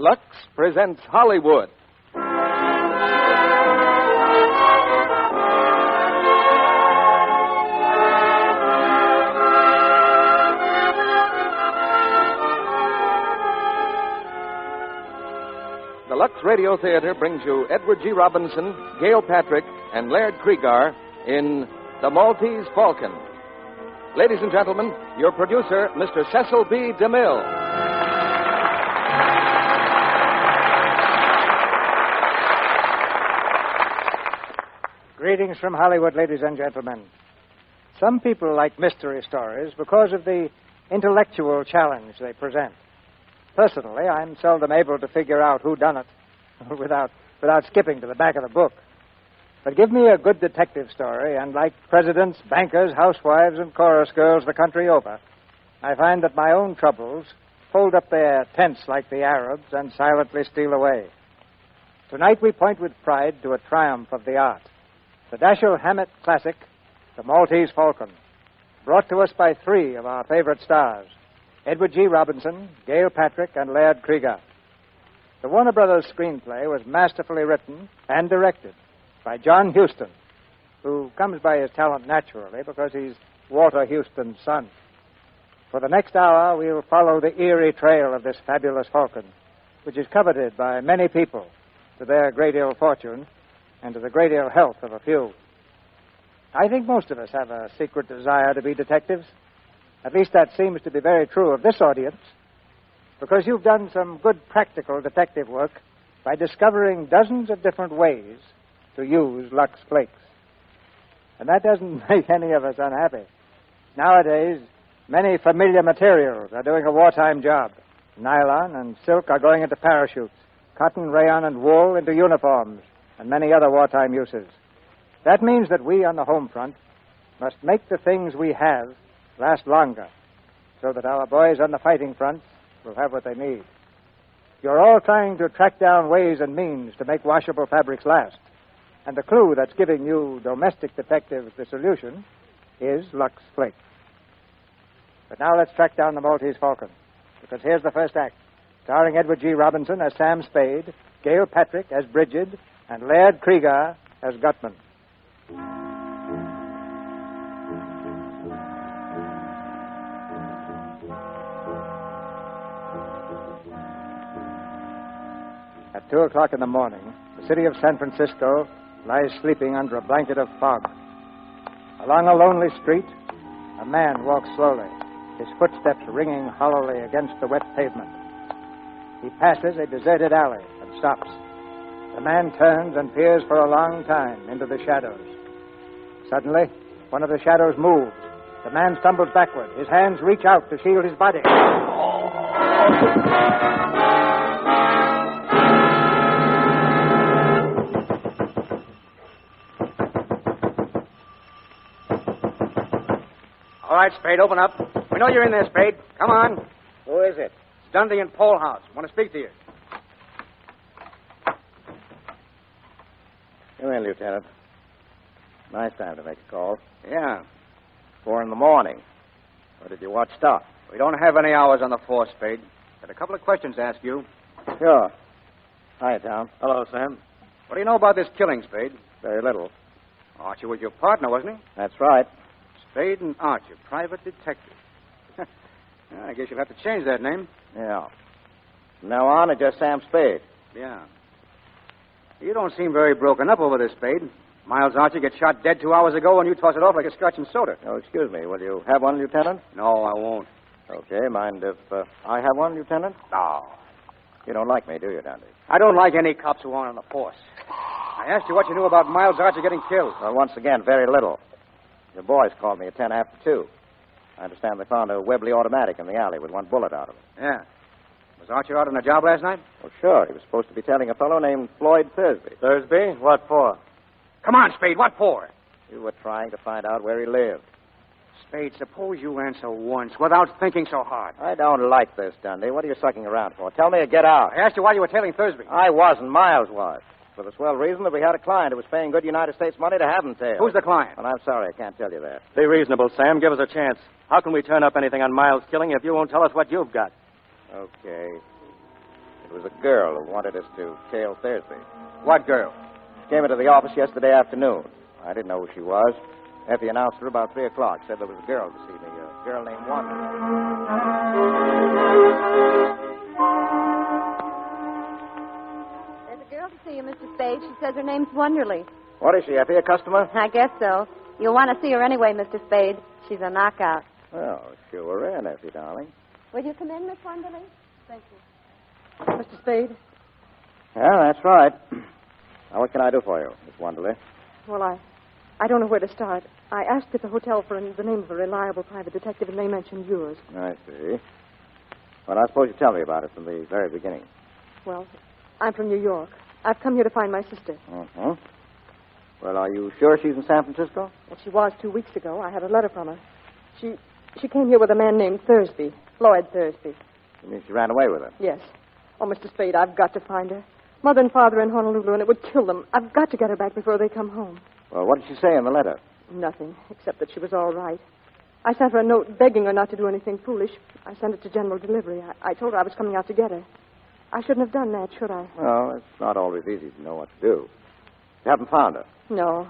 Lux presents Hollywood. The Lux Radio Theater brings you Edward G. Robinson, Gail Patrick, and Laird Cregar in The Maltese Falcon. Ladies and gentlemen, your producer, Mr. Cecil B. DeMille. Greetings from Hollywood, ladies and gentlemen. Some people like mystery stories because of the intellectual challenge they present. Personally, I'm seldom able to figure out who done it without skipping to the back of the book. But give me a good detective story, and like presidents, bankers, housewives, and chorus girls the country over, I find that my own troubles fold up their tents like the Arabs and silently steal away. Tonight we point with pride to a triumph of the art. The Dashiell Hammett classic, The Maltese Falcon, brought to us by three of our favorite stars, Edward G. Robinson, Gail Patrick, and Laird Cregar. The Warner Brothers screenplay was masterfully written and directed by John Huston, who comes by his talent naturally because he's Walter Huston's son. For the next hour, we'll follow the eerie trail of this fabulous falcon, which is coveted by many people to their great ill fortune and to the great ill health of a few. I think most of us have a secret desire to be detectives. At least that seems to be very true of this audience, because you've done some good practical detective work by discovering dozens of different ways to use Lux Flakes. And that doesn't make any of us unhappy. Nowadays, many familiar materials are doing a wartime job. Nylon and silk are going into parachutes, cotton, rayon, and wool into uniforms, and many other wartime uses. That means that we on the home front must make the things we have last longer, so that our boys on the fighting fronts will have what they need. You're all trying to track down ways and means to make washable fabrics last, and the clue that's giving you domestic detectives the solution is Lux Flakes. But now let's track down the Maltese Falcon, because here's the first act, starring Edward G. Robinson as Sam Spade, Gail Patrick as Bridget, and Laird Cregar as Gutman. At 2 o'clock in the morning, the city of San Francisco lies sleeping under a blanket of fog. Along a lonely street, a man walks slowly, his footsteps ringing hollowly against the wet pavement. He passes a deserted alley and stops. The man turns and peers for a long time into the shadows. Suddenly, one of the shadows moves. The man stumbles backward. His hands reach out to shield his body. All right, Spade, open up. We know you're in there, Spade. Come on. Who is it? It's Dundee and Polehouse. Want to speak to you. Come in, Lieutenant. Nice time to make a call. Yeah. 4 in the morning. Or did you watch stuff? We don't have any hours on the force, Spade. Got a couple of questions to ask you. Sure. Hi, Tom. Hello, Sam. What do you know about this killing, Spade? Very little. Archie was your partner, wasn't he? That's right. Spade and Archie, private detective. Yeah, I guess you'll have to change that name. Yeah. From now on, it's just Sam Spade. Yeah. You don't seem very broken up over this, Spade. Miles Archie gets shot dead 2 hours ago, and you toss it off like a scotch and soda. Oh, excuse me. Will you have one, Lieutenant? No, I won't. Okay. Mind if I have one, Lieutenant? No. You don't like me, do you, Dundee? I don't like any cops who aren't on the force. I asked you what you knew about Miles Archie getting killed. Well, once again, very little. The boys called me at 10 after 2. I understand they found a Webley automatic in the alley with one bullet out of it. Yeah. Was Archie out on a job last night? Well, sure. He was supposed to be telling a fellow named Floyd Thursby. Thursby? What for? Come on, Spade. What for? You were trying to find out where he lived. Spade, suppose you answer once without thinking so hard. I don't like this, Dundee. What are you sucking around for? Tell me or get out. I asked you why you were tailing Thursby. I wasn't. Miles was. For the swell reason that we had a client who was paying good United States money to have him tailed. Who's the client? Well, I'm sorry. I can't tell you that. Be reasonable, Sam. Give us a chance. How can we turn up anything on Miles' killing if you won't tell us what you've got? Okay. It was a girl who wanted us to tail Thursby. What girl? Came into the office yesterday afternoon. I didn't know who she was. Effie announced her about 3 o'clock. Said there was a girl to see me, a girl named Wanda. There's a girl to see you, Mr. Spade. She says her name's Wonderly. What is she, Effie, a customer? I guess so. You'll want to see her anyway, Mr. Spade. She's a knockout. Oh, sure in, Effie, darling. Will you come in, Miss Wonderly? Thank you. Mr. Spade? Yeah, that's right. Now, what can I do for you, Miss Wonderly? Well, I don't know where to start. I asked at the hotel for the name of a reliable private detective, and they mentioned yours. I see. Well, I suppose you tell me about it from the very beginning. Well, I'm from New York. I've come here to find my sister. Uh-huh. Well, are you sure she's in San Francisco? Well, she was 2 weeks ago. I had a letter from her. She came here with a man named Thursby, Floyd Thursby. You mean she ran away with him? Yes. Oh, Mr. Spade, I've got to find her. Mother and father in Honolulu, and it would kill them. I've got to get her back before they come home. Well, what did she say in the letter? Nothing, except that she was all right. I sent her a note begging her not to do anything foolish. I sent it to General Delivery. I told her I was coming out to get her. I shouldn't have done that, should I? Well, it's not always easy to know what to do. You haven't found her? No.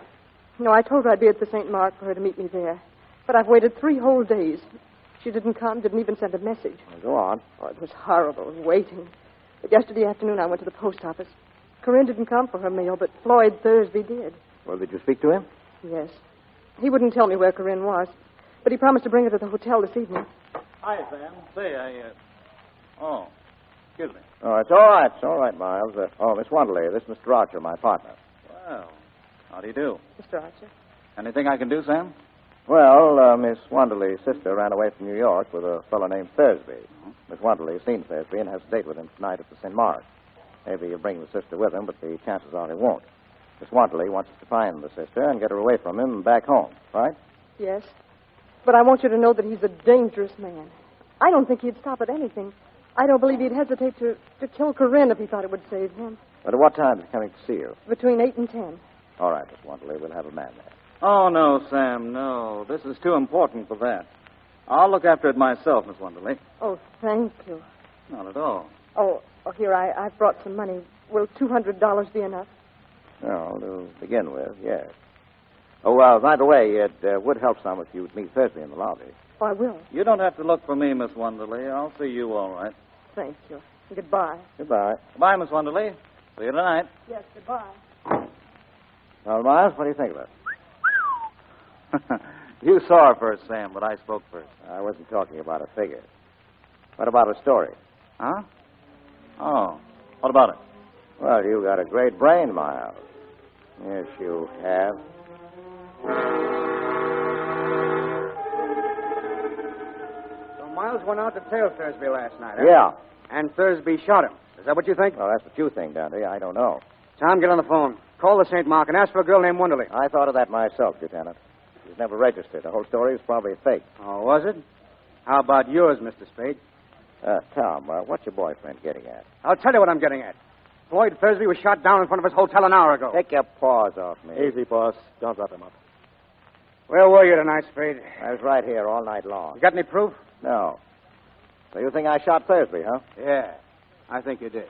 No, I told her I'd be at the St. Mark for her to meet me there. But I've waited 3 whole days. She didn't come, didn't even send a message. Well, go on. Oh, it was horrible, waiting. But yesterday afternoon I went to the post office. Corinne didn't come for her mail, but Floyd Thursby did. Well, did you speak to him? Yes. He wouldn't tell me where Corinne was, but he promised to bring her to the hotel this evening. Hi, Sam. Say, Oh, excuse me. Oh, it's all right. It's all right, Miles. Miss Wonderly, this is Mr. Archer, my partner. Well, how do you do? Mr. Archer. Anything I can do, Sam? Well, Miss Wonderly's sister ran away from New York with a fellow named Thursby. Miss Wonderly has seen Thursby and has a date with him tonight at the St. Mark. Maybe he'll bring the sister with him, but the chances are he won't. Miss Wonderly wants us to find the sister and get her away from him and back home, right? Yes. But I want you to know that he's a dangerous man. I don't think he'd stop at anything. I don't believe he'd hesitate to kill Corinne if he thought it would save him. But at what time is he coming to see you? Between 8 and 10. All right, Miss Wonderly, we'll have a man there. Oh, no, Sam, no. This is too important for that. I'll look after it myself, Miss Wonderly. Oh, thank you. Not at all. Oh, here, I've brought some money. Will $200 be enough? No, to begin with, yes. Oh, by the way, it would help some if you'd meet Thursday in the lobby. Oh, I will. You don't have to look for me, Miss Wonderly. I'll see you all right. Thank you. Goodbye. Goodbye. Goodbye, Miss Wonderly. See you tonight. Yes, goodbye. Well, Miles, what do you think of it? You saw her first, Sam, but I spoke first. I wasn't talking about a figure. What about a story? Huh? Oh, what about it? Well, you got a great brain, Miles. Yes, you have. So Miles went out to tail Thursby last night, huh? Yeah. And Thursby shot him. Is that what you think? Well, that's what you think, Dante. I don't know. Tom, get on the phone. Call the St. Mark and ask for a girl named Wonderly. I thought of that myself, Lieutenant. She's never registered. The whole story is probably a fake. Oh, was it? How about yours, Mr. Spade? Tom, what's your boyfriend getting at? I'll tell you what I'm getting at. Floyd Thursby was shot down in front of his hotel an hour ago. Take your paws off me. Easy, boss. Don't wrap him up. Where were you tonight, Spade? I was right here all night long. You got any proof? No. So you think I shot Thursby, huh? Yeah, I think you did.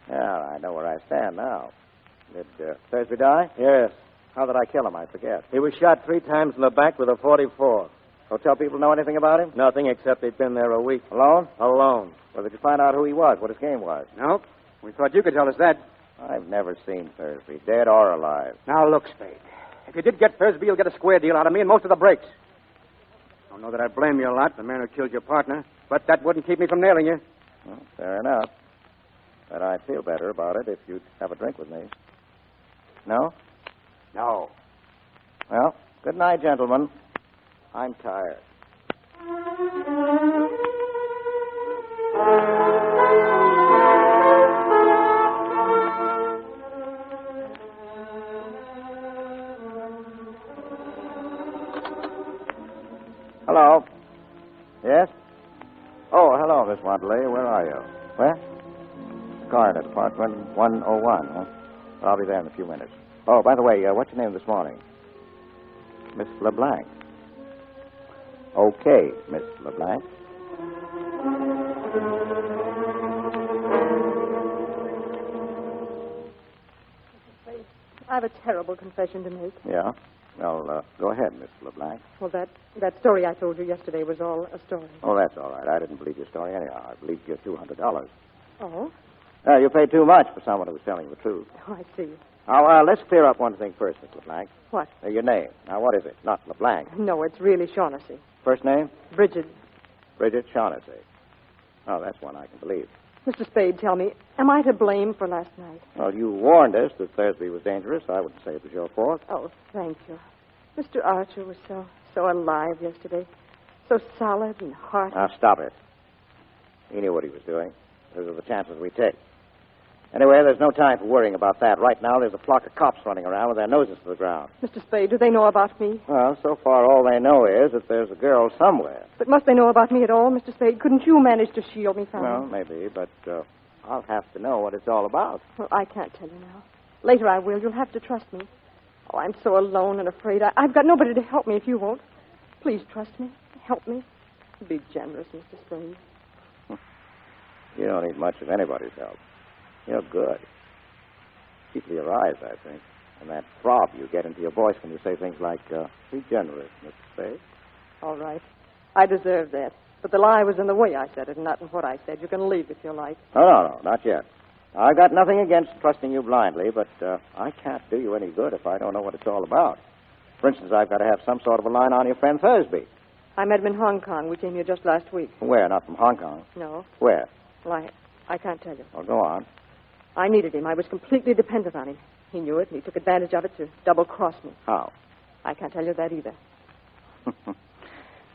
Well, I know where I stand now. Did Thursby die? Yes. How did I kill him? I forget. He was shot 3 times in the back with a .44. Hotel people know anything about him? Nothing except he'd been there a week. Alone? Alone. Well, did you find out who he was, what his game was? Nope. We thought you could tell us that. I've never seen Thursby, dead or alive. Now, look, Spade. If you did get Thursby, you'll get a square deal out of me and most of the breaks. I don't know that I blame you a lot, the man who killed your partner, but that wouldn't keep me from nailing you. Well, fair enough. But I'd feel better about it if you'd have a drink with me. No? No. Well, good night, gentlemen. I'm tired. Hello. Yes? Oh, hello, Miss Wonderly. Where are you? Where? Coroner, Department 101, huh? I'll be there in a few minutes. Oh, by the way, what's your name this morning? Miss LeBlanc. Okay, Miss LeBlanc. have a terrible confession to make. Yeah? Well, go ahead, Miss LeBlanc. Well, that story I told you yesterday was all a story. Oh, that's all right. I didn't believe your story anyhow. I believed your $200. Oh? You paid too much for someone who was telling the truth. Oh, I see. Now, let's clear up one thing first, Miss LeBlanc. What? Your name. Now, what is it? Not LeBlanc. No, it's really Shaughnessy. First name? Bridget. Bridget Shaughnessy. Oh, that's one I can believe. Mr. Spade, tell me, am I to blame for last night? Well, you warned us that Thursby was dangerous. I wouldn't say it was your fault. Oh, thank you. Mr. Archer was so alive yesterday. So solid and hearty. Now, stop it. He knew what he was doing. Those are the chances we take. Anyway, there's no time for worrying about that. Right now, there's a flock of cops running around with their noses to the ground. Mr. Spade, do they know about me? Well, so far, all they know is that there's a girl somewhere. But must they know about me at all, Mr. Spade? Couldn't you manage to shield me from Well, them? maybe, but I'll have to know what it's all about. Well, I can't tell you now. Later I will. You'll have to trust me. Oh, I'm so alone and afraid. I've got nobody to help me if you won't. Please trust me. Help me. Be generous, Mr. Spade. You don't need much of anybody's help. You're good. Keep your eyes, I think. And that throb you get into your voice when you say things like, be generous, Mr. Spade. All right. I deserve that. But the lie was in the way I said it, not in what I said. You can leave if you like. No, not yet. I've got nothing against trusting you blindly, but I can't do you any good if I don't know what it's all about. For instance, I've got to have some sort of a line on your friend Thursby. I met him in Hong Kong. We came here just last week. Where? Not from Hong Kong? No. Where? Well, I can't tell you. Well, go on. I needed him. I was completely dependent on him. He knew it, and he took advantage of it to double-cross me. How? I can't tell you that either.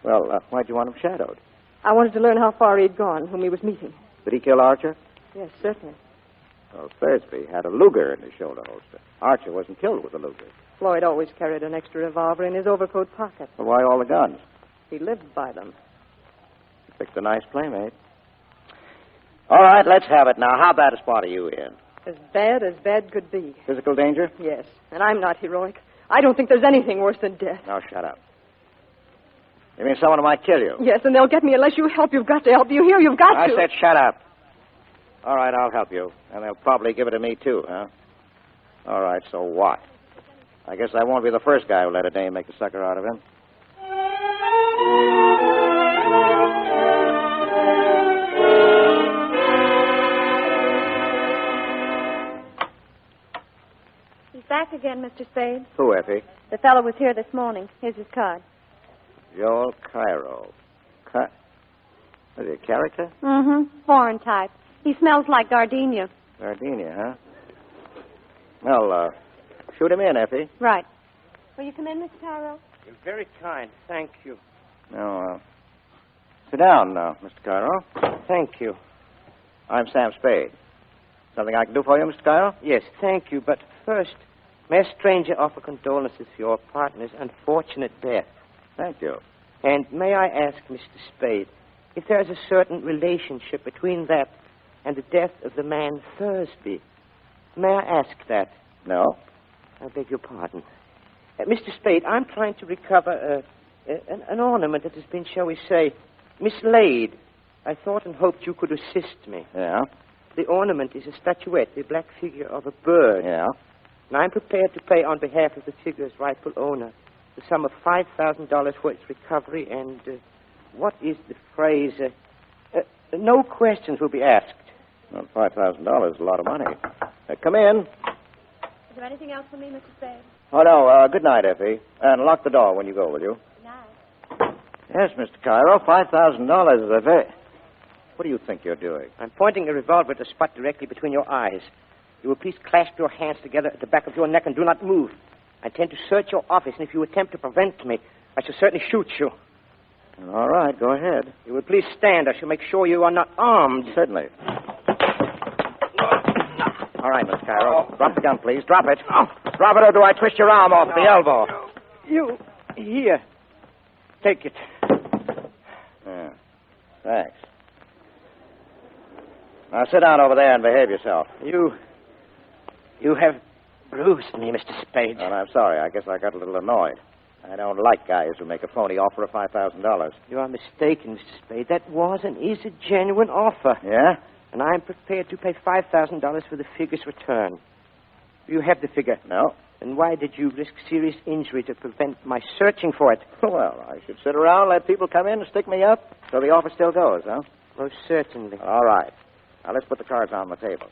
Well, why'd you want him shadowed? I wanted to learn how far he'd gone, whom he was meeting. Did he kill Archer? Yes, certainly. Well, Thursby had a Luger in his shoulder holster. Archer wasn't killed with a Luger. Floyd always carried an extra revolver in his overcoat pocket. Well, why all the guns? He lived by them. You picked a nice playmate. All right, let's have it now. How bad a spot are you in? As bad could be. Physical danger? Yes, and I'm not heroic. I don't think there's anything worse than death. Now, shut up. You mean someone who might kill you? Yes, and they'll get me unless you help. You've got to help. Do you hear? You've got I to. said shut up. All right, I'll help you. And they'll probably give it to me, too, huh? All right, so what? I guess I won't be the first guy who let a dame make a sucker out of him. He's back again, Mr. Spade. Who, Effie? The fellow was here this morning. Here's his card. Joel Cairo. Is he a character? Mm-hmm. Foreign type. He smells like gardenia. Gardenia, huh? Well, shoot him in, Effie. Right. Will you come in, Mr. Cairo? You're very kind. Thank you. No, sit down now, Mr. Cairo. Thank you. I'm Sam Spade. Something I can do for you, Mr. Cairo? Yes, thank you. But first, may a stranger offer condolences for your partner's unfortunate death. Thank you. And may I ask, Mr. Spade, if there is a certain relationship between that and the death of the man Thursby? May I ask that? No? I beg your pardon. Mr. Spade, I'm trying to recover an ornament that has been, shall we say, mislaid. I thought and hoped you could assist me. Yeah? The ornament is a statuette, the black figure of a bird. Yeah? And I'm prepared to pay on behalf of the figure's rightful owner the sum of $5,000 for its recovery and, what is the phrase? No questions will be asked. Well, $5,000 is a lot of money. Come in. Is there anything else for me, Mr. Spade? Oh, no. Good night, Effie. And lock the door when you go, will you? No. Yes, Mr. Cairo. $5,000 is a very... What do you think you're doing? I'm pointing a revolver at a spot directly between your eyes. You will please clasp your hands together at the back of your neck and do not move. I intend to search your office, and if you attempt to prevent me, I shall certainly shoot you. All right, go ahead. You will please stand. I shall make sure you are not armed. Certainly. All right, Mr. Cairo. Drop the gun, please. Drop it. Drop it, or do I twist your arm off at the elbow? You, here. Take it. Yeah. Thanks. Now, sit down over there and behave yourself. You have bruised me, Mr. Spade. Well, I'm sorry. I guess I got a little annoyed. I don't like guys who make a phony offer of $5,000. You are mistaken, Mr. Spade. That was and is a genuine offer. Yeah? And I am prepared to pay $5,000 for the figure's return. Do you have the figure? No. Then why did you risk serious injury to prevent my searching for it? Well, I should sit around, let people come in and stick me up, so the office still goes, huh? Most certainly. All right. Now, let's put the cards on the table.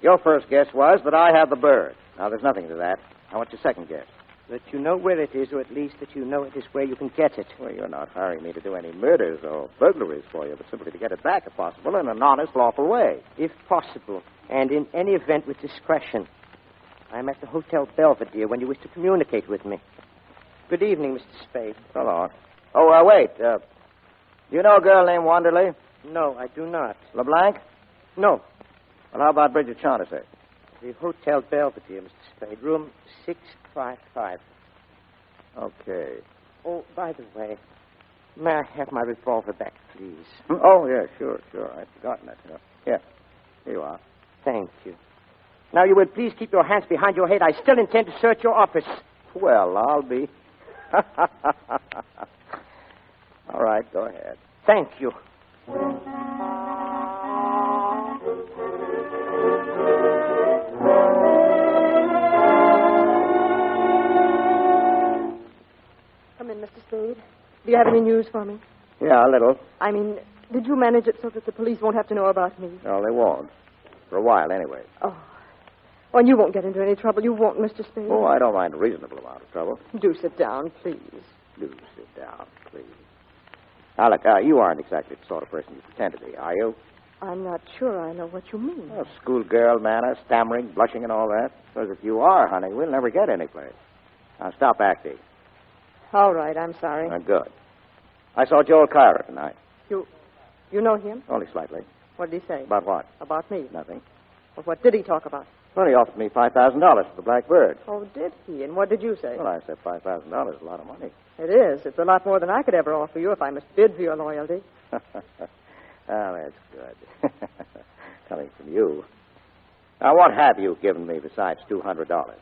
Your first guess was that I have the bird. Now, there's nothing to that. Now, what's your second guess? That you know where it is, or at least that you know it is where you can get it. Well, you're not hiring me to do any murders or burglaries for you, but simply to get it back, if possible, in an honest, lawful way. If possible, and in any event with discretion. I'm at the Hotel Belvedere when you wish to communicate with me. Good evening, Mr. Spade. So long. Oh, wait. Do you know a girl named Wanderley? No, I do not. LeBlanc? No. Well, how about Bridget Shaughnessy? The Hotel Belvedere, Mr. Spade. Room 655. Okay. Oh, by the way, may I have my revolver back, please? Oh, yeah, sure. I'd forgotten it. Here you are. Thank you. Now, you will please keep your hands behind your head. I still intend to search your office. Well, I'll be. All right, go ahead. Thank you. Come in, Mr. Spade. Do you have any news for me? Yeah, a little. I mean, did you manage it so that the police won't have to know about me? No, they won't. For a while, anyway. Oh. Oh, and you won't get into any trouble. You won't, Mr. Spade. Oh, I don't mind a reasonable amount of trouble. Do sit down, please. Do sit down, please. Now, look, you aren't exactly the sort of person you pretend to be, are you? I'm not sure I know what you mean. Oh, schoolgirl manner, stammering, blushing, and all that. Because if you are, honey, we'll never get anyplace. Now, stop acting. All right, I'm sorry. Good. I saw Joel Cairo tonight. You know him? Only slightly. What did he say? About what? About me. Nothing. Well, what did he talk about? Well, he offered me $5,000 for the Black Bird. Oh, did he? And what did you say? Well, I said $5,000 is a lot of money. It is. It's a lot more than I could ever offer you if I must bid for your loyalty. Oh, that's good. Coming from you. Now, what have you given me besides $200?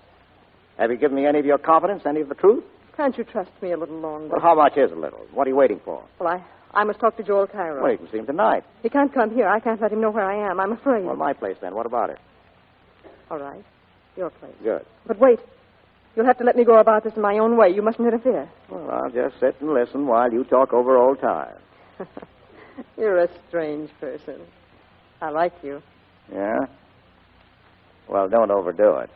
Have you given me any of your confidence, any of the truth? Can't you trust me a little longer? Well, how much is a little? What are you waiting for? Well, I must talk to Joel Cairo. Well, you can see him tonight. He can't come here. I can't let him know where I am. I'm afraid. Well, my place, then. What about it? All right. Your place. Good. But wait. You'll have to let me go about this in my own way. You mustn't interfere. Well, I'll just sit and listen while you talk over old times. You're a strange person. I like you. Yeah? Well, don't overdo it.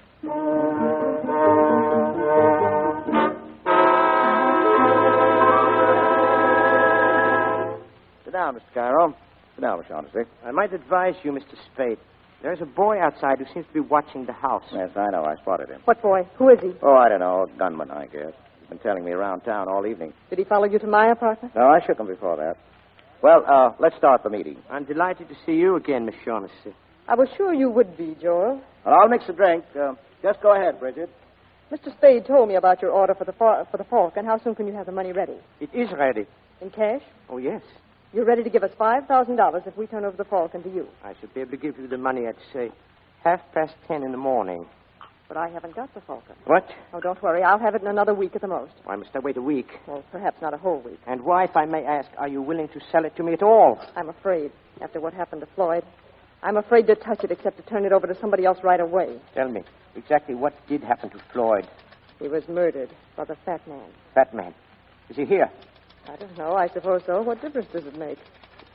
Sit down, Mr. Cairo. Sit down, Miss Shaughnessy. I might advise you, Mr. Spade. There's a boy outside who seems to be watching the house. Yes, I know. I spotted him. What boy? Who is he? Oh, I don't know. A gunman, I guess. He's been telling me around town all evening. Did he follow you to my apartment? No, I shook him before that. Well, let's start the meeting. I'm delighted to see you again, Miss Shaughnessy. I was sure you would be, Joel. Well, I'll mix a drink. Just go ahead, Bridget. Mr. Spade told me about your order for the Falcon. How soon can you have the money ready? It is ready. In cash? Oh, yes. You're ready to give us $5,000 if we turn over the Falcon to you. I should be able to give you the money at, say, 10:30 in the morning. But I haven't got the Falcon. What? Oh, don't worry. I'll have it in another week at the most. Why must I wait a week? Well, perhaps not a whole week. And why, if I may ask, are you willing to sell it to me at all? I'm afraid, after what happened to Floyd. I'm afraid to touch it except to turn it over to somebody else right away. Tell me, exactly what did happen to Floyd? He was murdered by the fat man. Fat man. Is he here? I don't know. I suppose so. What difference does it make?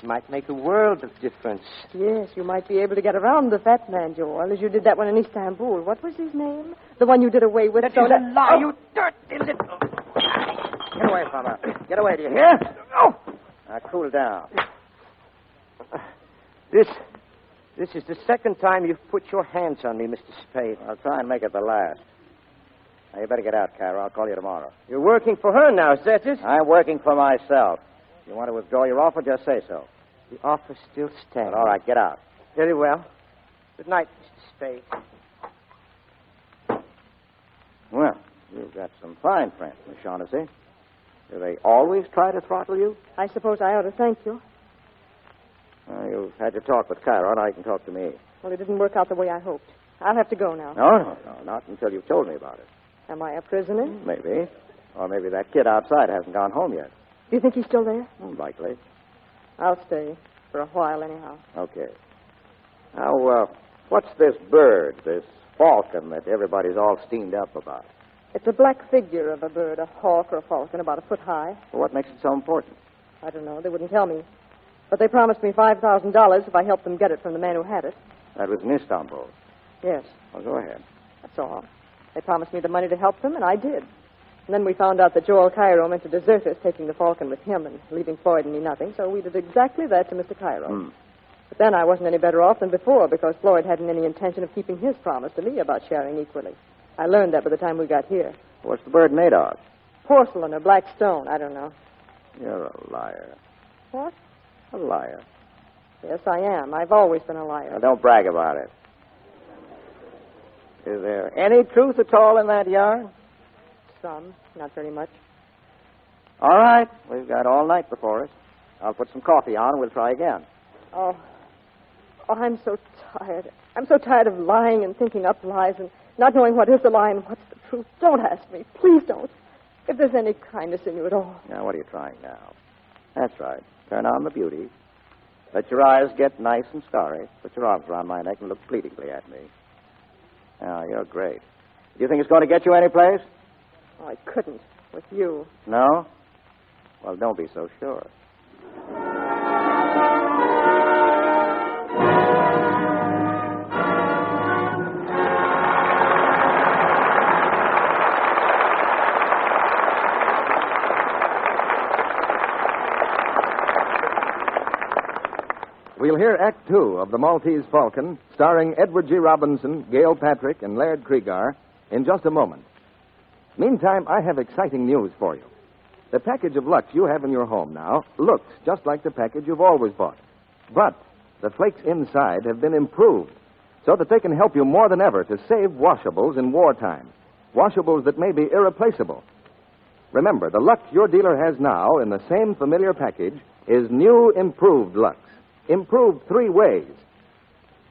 It might make a world of difference. Yes, you might be able to get around the fat man, Joel, as you did that one in Istanbul. What was his name? The one you did away with. That is a lie, you dirty little... Get away, fella. Get away, do you hear? Oh! Now, cool down. This is the second time you've put your hands on me, Mr. Spade. I'll try and make it the last. Now, you better get out, Cairo. I'll call you tomorrow. You're working for her now, is that it? I'm working for myself. If you want to withdraw your offer, just say so. The offer still stands. But all right, get out. Very well. Good night, Mr. Spade. Well, you've got some fine friends, Miss Shaughnessy. Do they always try to throttle you? I suppose I ought to thank you. You've had your talk with Cairo, now you can talk to me. Well, it didn't work out the way I hoped. I'll have to go now. No, not until you've told me about it. Am I a prisoner? Maybe. Or maybe that kid outside hasn't gone home yet. Do you think he's still there? Likely. I'll stay. For a while, anyhow. Okay. Now, What's this bird, this falcon that everybody's all steamed up about? It's a black figure of a bird, a hawk or a falcon, about a foot high. Well, what makes it so important? I don't know. They wouldn't tell me. But they promised me $5,000 if I helped them get it from the man who had it. That was in Istanbul. Yes. Well, go ahead. That's all. They promised me the money to help them, and I did. And then we found out that Joel Cairo meant to desert us, taking the falcon with him and leaving Floyd and me nothing, so we did exactly that to Mr. Cairo. But then I wasn't any better off than before because Floyd hadn't any intention of keeping his promise to me about sharing equally. I learned that by the time we got here. What's the bird made of? Porcelain or black stone, I don't know. You're a liar. What? A liar. Yes, I am. I've always been a liar. Now, don't brag about it. Is there any truth at all in that yarn? Some, not very much. All right. We've got all night before us. I'll put some coffee on and we'll try again. Oh, I'm so tired. I'm so tired of lying and thinking up lies and not knowing what is the lie and what's the truth. Don't ask me. Please don't. If there's any kindness in you at all. Now, what are you trying now? That's right. Turn on the beauty. Let your eyes get nice and starry. Put your arms around my neck and look pleadingly at me. Now, you're great. Do you think it's going to get you anyplace? Oh, I couldn't with you. No? Well, don't be so sure. We'll hear Act Two of The Maltese Falcon, starring Edward G. Robinson, Gail Patrick, and Laird Kriegar, in just a moment. Meantime, I have exciting news for you. The package of Lux you have in your home now looks just like the package you've always bought. But the flakes inside have been improved so that they can help you more than ever to save washables in wartime. Washables that may be irreplaceable. Remember, the Lux your dealer has now in the same familiar package is new improved Lux. Improved three ways.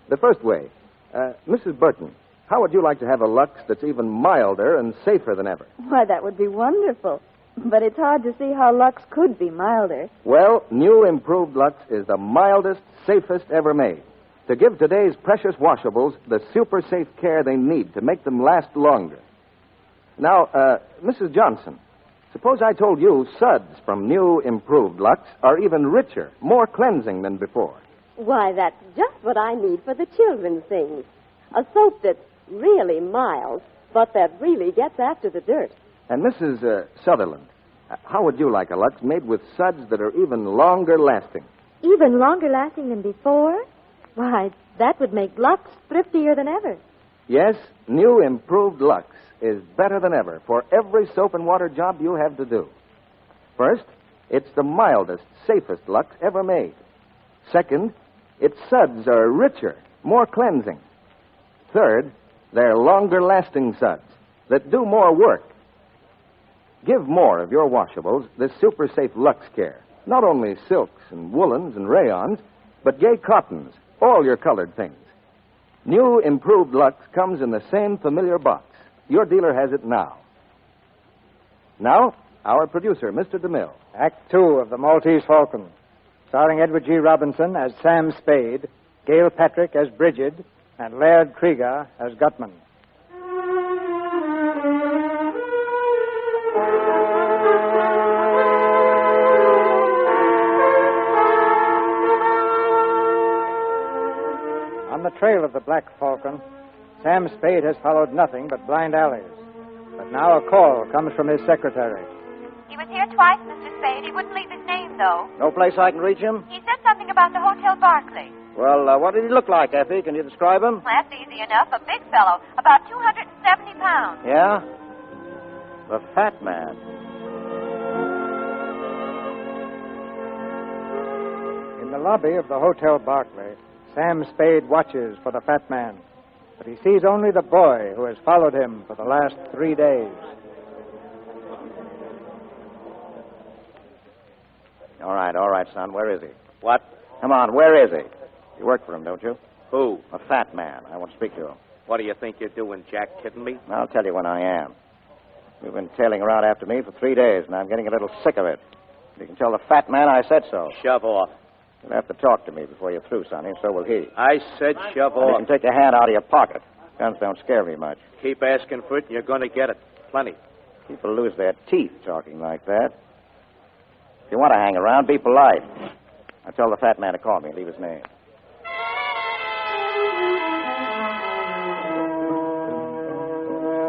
The first way, Mrs. Burton, how would you like to have a Lux that's even milder and safer than ever? Why, that would be wonderful. But it's hard to see how Lux could be milder. Well, new improved Lux is the mildest, safest ever made. To give today's precious washables the super safe care they need to make them last longer. Now, Mrs. Johnson, suppose I told you suds from new improved Lux are even richer, more cleansing than before. Why, that's just what I need for the children's things. A soap that's really mild, but that really gets after the dirt. And Mrs. Sutherland, how would you like a Lux made with suds that are even longer lasting? Even longer lasting than before? Why, that would make Lux thriftier than ever. Yes, new improved Lux is better than ever for every soap and water job you have to do. First, it's the mildest, safest Lux ever made. Second, its suds are richer, more cleansing. Third, they're longer-lasting suds that do more work. Give more of your washables this super-safe Lux care. Not only silks and woolens and rayons, but gay cottons, all your colored things. New improved Lux comes in the same familiar box. Your dealer has it now. Now, our producer, Mr. DeMille. Act Two of The Maltese Falcon, starring Edward G. Robinson as Sam Spade, Gail Patrick as Bridget, and Laird Kriegar as Gutman. On the trail of the Black Falcon, Sam Spade has followed nothing but blind alleys. But now a call comes from his secretary. He was here twice, Mr. Spade. He wouldn't leave his name, though. No place I can reach him? He said something about the Hotel Barclay. Well, what did he look like, Effie? Can you describe him? Well, that's easy enough. A big fellow, about 270 pounds. Yeah? The Fat Man. In the lobby of the Hotel Barclay, Sam Spade watches for the Fat Man. But he sees only the boy who has followed him for the last 3 days. All right, son. Where is he? What? Come on, where is he? You work for him, don't you? Who? A fat man. I want to speak to him. What do you think you're doing, Jack? Kidding me? I'll tell you when I am. You've been tailing around after me for 3 days, and I'm getting a little sick of it. You can tell the fat man I said so. Shove off. You'll have to talk to me before you're through, Sonny, and so will he. I said shove And you off. can take your hand out of your pocket. Guns don't scare me much. Keep asking for it, and you're going to get it. Plenty. People lose their teeth talking like that. If you want to hang around, be polite. I tell the fat man to call me and leave his name.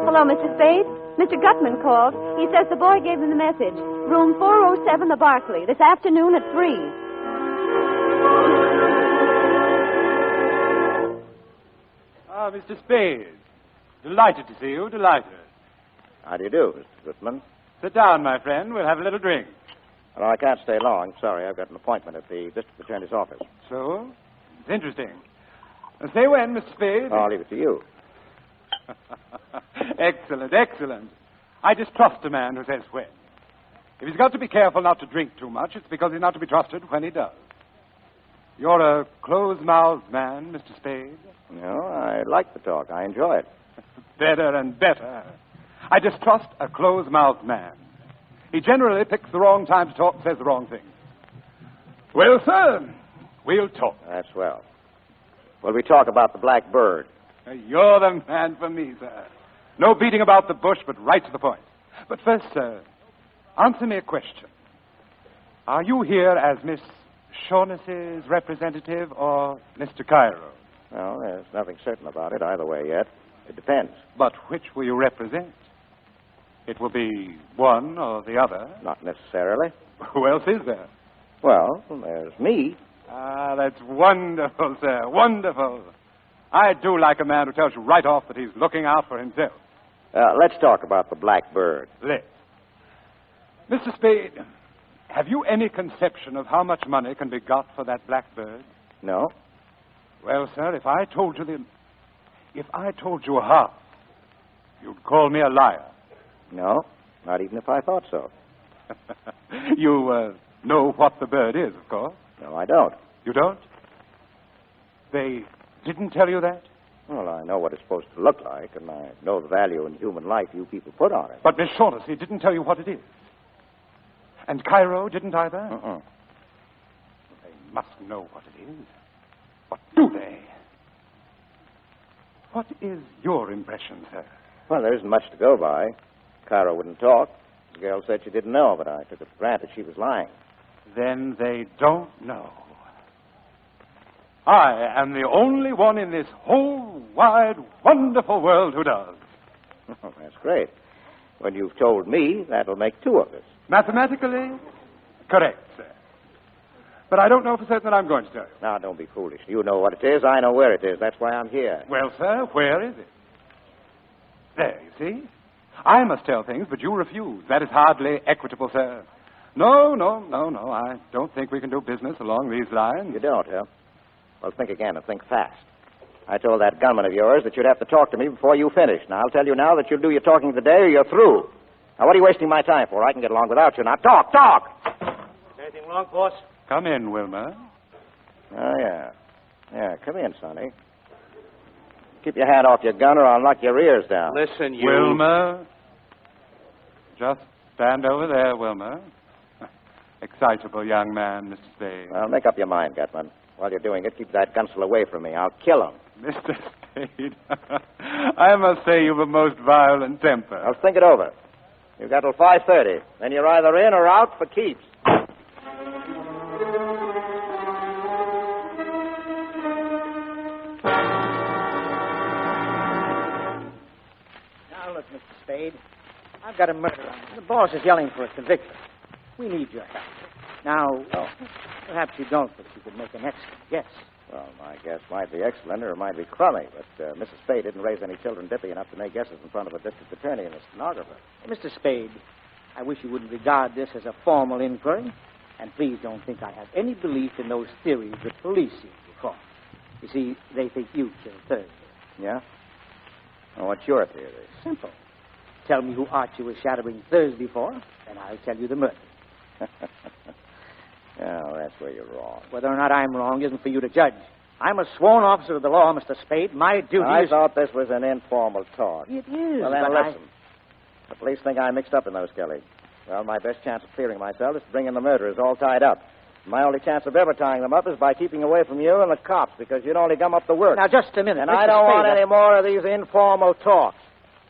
Hello, Mr. Spade. Mr. Gutman called. He says the boy gave him the message. Room 407, the Barclay, this afternoon at 3. Ah, Mr. Spade. Delighted to see you, delighted. How do you do, Mr. Goodman? Sit down, my friend. We'll have a little drink. Well, I can't stay long. Sorry, I've got an appointment at the district attorney's office. So? It's interesting. Say when, Mr. Spade. I'll leave it to you. Excellent, excellent. I distrust a man who says when. If he's got to be careful not to drink too much, it's because he's not to be trusted when he does. You're a close-mouthed man, Mr. Spade. No, I like the talk. I enjoy it. Better and better. I distrust a close-mouthed man. He generally picks the wrong time to talk and says the wrong thing. Well, sir, we'll talk. That's well. Will we talk about the black bird? You're the man for me, sir. No beating about the bush, but right to the point. But first, sir, answer me a question. Are you here as Miss Shaughnessy's representative or Mr. Cairo? Well, there's nothing certain about it either way yet. It depends. But which will you represent? It will be one or the other. Not necessarily. Who else is there? Well, there's me. Ah, that's wonderful, sir. Wonderful. I do like a man who tells you right off that he's looking out for himself. Let's talk about the black bird. Let's. Mr. Spade, have you any conception of how much money can be got for that black bird? No. Well, sir, if I told you half, you'd call me a liar. No, not even if I thought so. You know what the bird is, of course. No, I don't. You don't? They didn't tell you that? Well, I know what it's supposed to look like, and I know the value in human life you people put on it. But Miss Shaughnessy didn't tell you what it is. And Cairo didn't either? They must know what it is. But do they? What is your impression, sir? Well, there isn't much to go by. Cairo wouldn't talk. The girl said she didn't know, but I took it for granted she was lying. Then they don't know. I am the only one in this whole wide, wonderful world who does. Oh, that's great. When you've told me, that'll make two of us. Mathematically, correct, sir. But I don't know for certain that I'm going to tell you. Now, don't be foolish. You know what it is. I know where it is. That's why I'm here. Well, sir, where is it? There, you see. I must tell things, but you refuse. That is hardly equitable, sir. No. I don't think we can do business along these lines. You don't, huh? Well, think again and think fast. I told that gunman of yours that you'd have to talk to me before you finished. Now, I'll tell you now that you'll do your talking today or you're through. Now, what are you wasting my time for? I can get along without you. Now, talk! Is anything wrong, boss? Come in, Wilmer. Oh, yeah. Yeah, come in, Sonny. Keep your hand off your gun or I'll knock your ears down. Listen, you... Wilmer. Just stand over there, Wilmer. Excitable young man, Mr. Spade. Well, make up your mind, Gutman. While you're doing it, keep that gunsel away from me. I'll kill him. Mr. Spade, I must say you've a most violent temper. I'll think it over. You've got till 5:30. Then you're either in or out for keeps. Now, look, Mr. Spade. I've got a murder on it. The boss is yelling for a conviction. We need your help. Now, perhaps you don't, but you could make an excellent guess. Well, my guess might be excellent or it might be crummy, but Mrs. Spade didn't raise any children dippy enough to make guesses in front of a district attorney and a stenographer. Mr. Spade, I wish you wouldn't regard this as a formal inquiry, and please don't think I have any belief in those theories the police seem to form. You see, they think you killed Thursday. Yeah? Well, what's your theory? Simple. Tell me who Archie was shadowing Thursday for, and I'll tell you the murder. Oh, that's where you're wrong. Whether or not I'm wrong isn't for you to judge. I'm a sworn officer of the law, Mr. Spade. My duty I is... thought this was an informal talk. It is, Well, then but listen. The police think I'm mixed up in those, Kelly. Well, my best chance of clearing myself is to bring in the murderers all tied up. My only chance of ever tying them up is by keeping away from you and the cops, because you'd only gum up the work. Now, just a minute. And Mr. I don't want Spade, any more of these informal talks.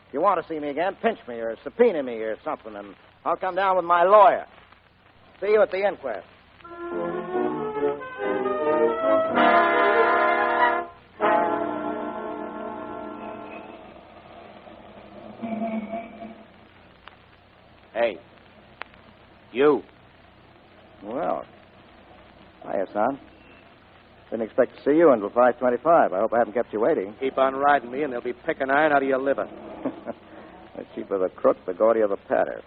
If you want to see me again, pinch me or subpoena me or something, and I'll come down with my lawyer. See you at the inquest. Hey. You. Well, hiya, son. Didn't expect to see you until 5:25. I hope I haven't kept you waiting. Keep on riding me, and they'll be picking iron out of your liver. The cheaper the crook, the gaudier the patter.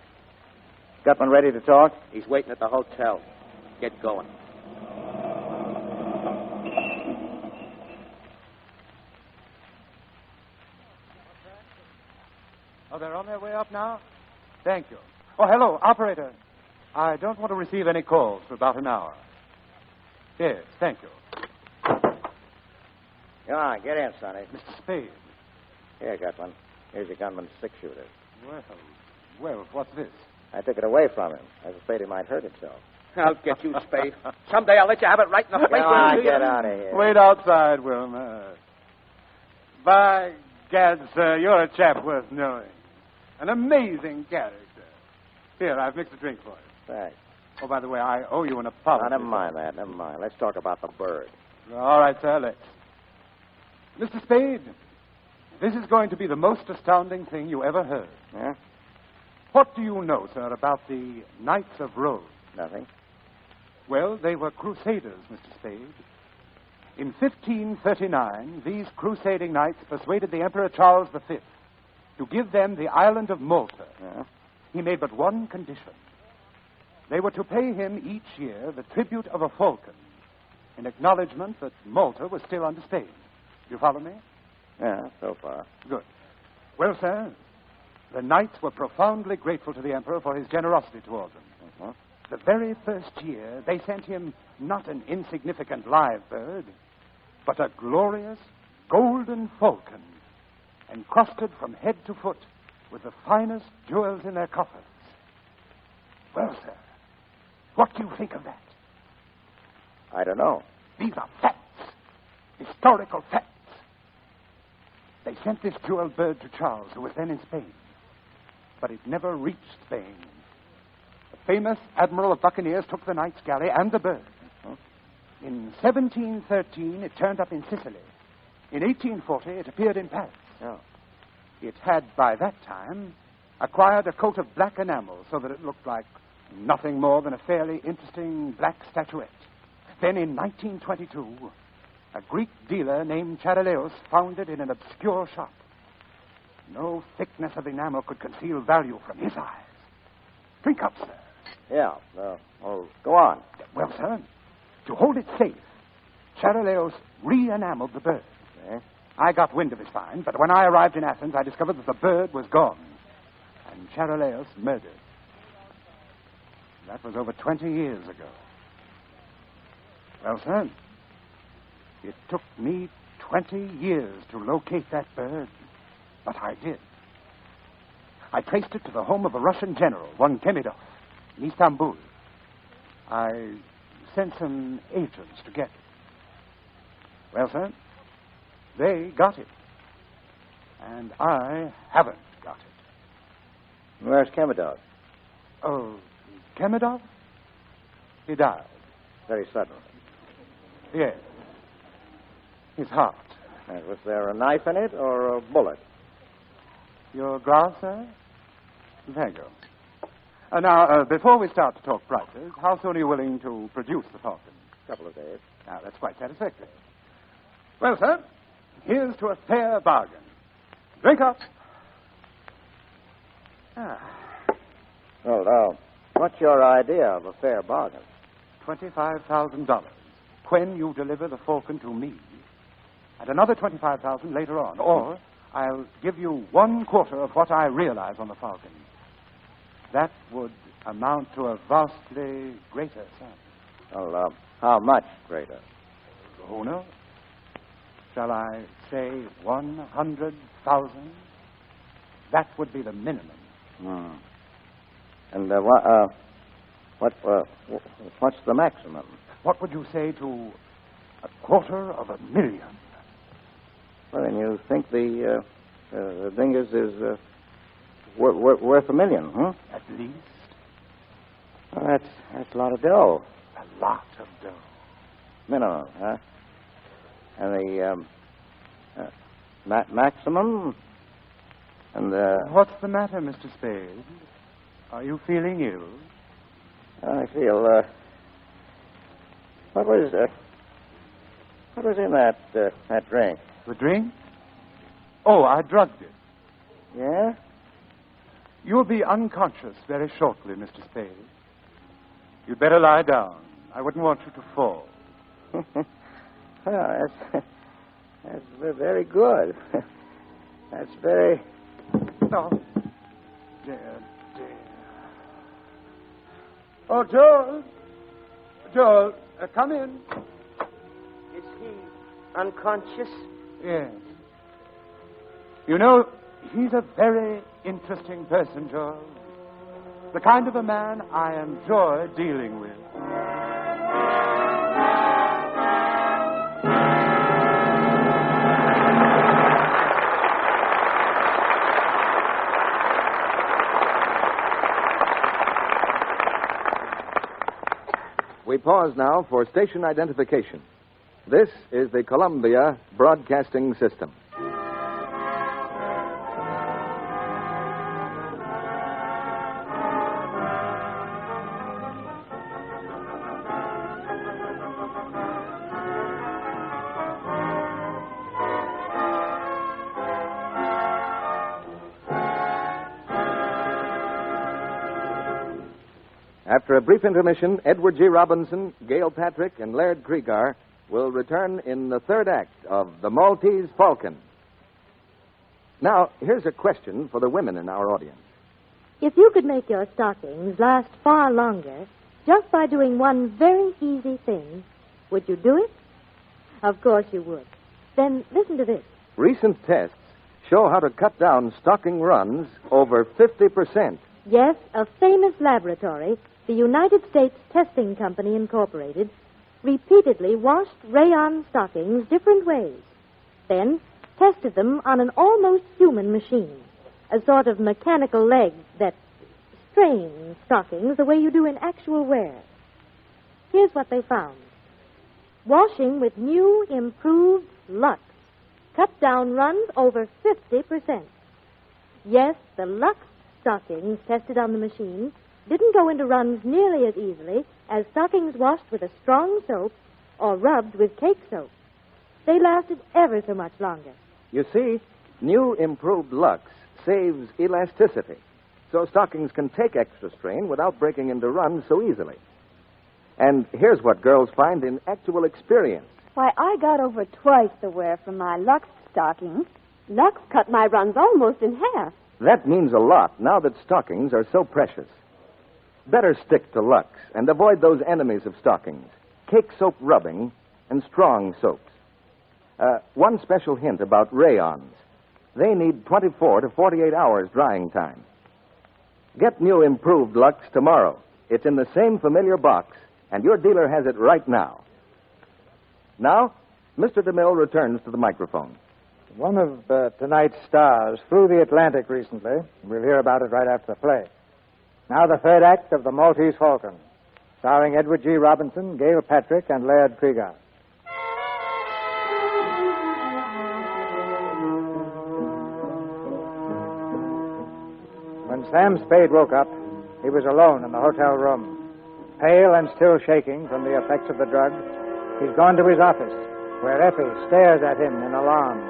Gutman ready to talk? He's waiting at the hotel. Get going. Oh, they're on their way up now? Thank you. Oh, hello, operator. I don't want to receive any calls for about an hour. Yes, thank you. Come on, get in, Sonny. Mr. Spade. Here, Gutman. Here's your gunman's six-shooter. Well, what's this? I took it away from him. I was afraid he might hurt himself. I'll get you, Spade. Someday I'll let you have it right in the face. Come on, get out of here. Wait outside, Wilma. By gad, sir, you're a chap worth knowing. An amazing character. Here, I've mixed a drink for you. Thanks. Oh, by the way, I owe you an apology. Now, never mind that. Never mind. Let's talk about the bird. All right, sir, let's. Mr. Spade, this is going to be the most astounding thing you ever heard. Yeah? What do you know, sir, about the Knights of Rose? Nothing. Well, they were crusaders, Mr. Spade. In 1539, these crusading knights persuaded the Emperor Charles V to give them the island of Malta. Yeah? He made but one condition. They were to pay him each year the tribute of a falcon in acknowledgement that Malta was still under Spain. You follow me? Yeah, so far. Good. Well, sir, the knights were profoundly grateful to the Emperor for his generosity toward them. Uh-huh. The very first year, they sent him not an insignificant live bird, but a glorious golden falcon, encrusted from head to foot with the finest jewels in their coffers. Well, sir, what do you think of that? I don't know. These are facts, historical facts. They sent this jeweled bird to Charles, who was then in Spain. But it never reached Spain. The famous Admiral of Buccaneers took the knight's galley and the bird. In 1713, it turned up in Sicily. In 1840, it appeared in Paris. Oh. It had, by that time, acquired a coat of black enamel so that it looked like nothing more than a fairly interesting black statuette. Then in 1922, a Greek dealer named Charaleos found it in an obscure shop. No thickness of enamel could conceal value from his eyes. Drink up, sir. Yeah, go on. Well, sir, to hold it safe, Charaleos re-enameled the bird. Okay. I got wind of his find, but when I arrived in Athens, I discovered that the bird was gone, and Charaleos murdered. That was over 20 years ago. Well, sir, it took me 20 years to locate that bird, but I did. I traced it to the home of a Russian general, one Demidov, in Istanbul. I sent some agents to get it. Well, sir, they got it. And I haven't got it. Where's Demidov? Oh, Demidov? He died. Very suddenly. Yes. His heart. Was there a knife in it or a bullet? Your glass, sir? Thank you. Now, before we start to talk prices, how soon are you willing to produce the falcon? A couple of days. Now, that's quite satisfactory. Well, sir, here's to a fair bargain. Drink up. Well, what's your idea of a fair bargain? $25,000 when you deliver the falcon to me, and another $25,000 later on. Or I'll give you 1/4 of what I realize on the falcon. That would amount to a vastly greater sum. Well, how much greater? Who knows? Shall I say 100,000? That would be the minimum. And What's the maximum? What would you say to $250,000? Well, then you think the dingus is worth $1 million, huh? At least. Well, that's a lot of dough. A lot of dough. Minimum, huh? And the maximum? And What's the matter, Mr. Spade? Are you feeling ill? I feel, what was in that drink? The drink? Oh, I drugged it. Yeah? You'll be unconscious very shortly, Mr. Spade. You'd better lie down. I wouldn't want you to fall. Well, that's very good. That's very... Oh, dear. Oh, Joel. Joel, come in. Is he unconscious? Yes. You know, he's a very interesting person, Joel. The kind of a man I enjoy dealing with. We pause now for station identification. This is the Columbia Broadcasting System. After a brief intermission, Edward G. Robinson, Gail Patrick, and Laird Kriegar will return in the third act of The Maltese Falcon. Now, here's a question for the women in our audience. If you could make your stockings last far longer just by doing one very easy thing, would you do it? Of course you would. Then listen to this. Recent tests show how to cut down stocking runs over 50%. Yes, a famous laboratory, the United States Testing Company Incorporated, repeatedly washed rayon stockings different ways, then tested them on an almost human machine, a sort of mechanical leg that strains stockings the way you do in actual wear. Here's what they found. Washing with new, improved Lux cut down runs over 50%. Yes, the Lux stockings tested on the machine didn't go into runs nearly as easily as stockings washed with a strong soap or rubbed with cake soap. They lasted ever so much longer. You see, new improved Lux saves elasticity, so stockings can take extra strain without breaking into runs so easily. And here's what girls find in actual experience. Why, I got over twice the wear from my Lux stockings. Lux cut my runs almost in half. That means a lot now that stockings are so precious. Better stick to Lux and avoid those enemies of stockings, cake soap rubbing and strong soaps. One special hint about rayons. They need 24 to 48 hours drying time. Get new improved Lux tomorrow. It's in the same familiar box, and your dealer has it right now. Now, Mr. DeMille returns to the microphone. One of tonight's stars flew the Atlantic recently. We'll hear about it right after the play. Now the third act of The Maltese Falcon, starring Edward G. Robinson, Gail Patrick, and Laird Kriegar. When Sam Spade woke up, he was alone in the hotel room. Pale and still shaking from the effects of the drug, he's gone to his office, where Effie stares at him in alarm.